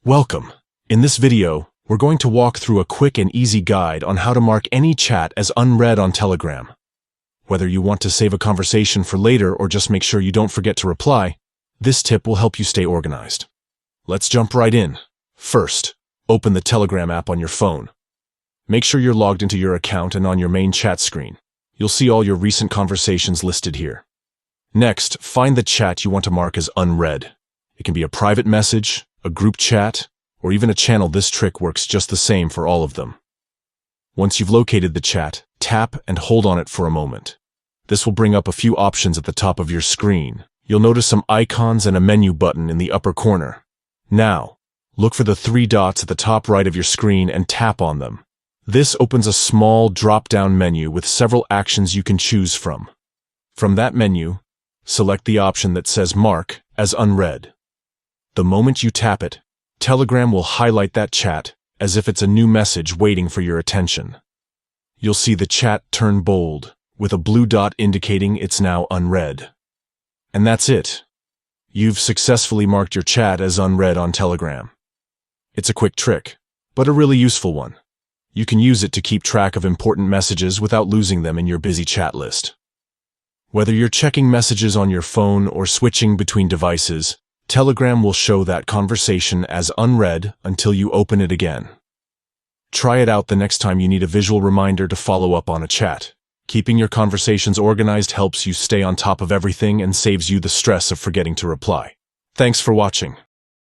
Welcome. In this video, we're going to walk through a quick and easy guide on how to mark any chat as unread on Telegram. Whether you want to save a conversation for later or just make sure you don't forget to reply, this tip will help you stay organized. Let's jump right in. First, open the Telegram app on your phone. Make sure you're logged into your account and on your main chat screen. You'll see all your recent conversations listed here. Next, find the chat you want to mark as unread. It can be a private message, a group chat, or even a channel. This trick works just the same for all of them. Once you've located the chat, tap and hold on it for a moment. This will bring up a few options at the top of your screen. You'll notice some icons and a menu button in the upper corner. Now, look for the three dots at the top right of your screen and tap on them. This opens a small drop-down menu with several actions you can choose from. From that menu, select the option that says Mark as Unread. The moment you tap it, Telegram will highlight that chat as if it's a new message waiting for your attention. You'll see the chat turn bold, with a blue dot indicating it's now unread. And that's it. You've successfully marked your chat as unread on Telegram. It's a quick trick, but a really useful one. You can use it to keep track of important messages without losing them in your busy chat list. Whether you're checking messages on your phone or switching between devices, Telegram will show that conversation as unread until you open it again. Try it out the next time you need a visual reminder to follow up on a chat. Keeping your conversations organized helps you stay on top of everything and saves you the stress of forgetting to reply. Thanks for watching.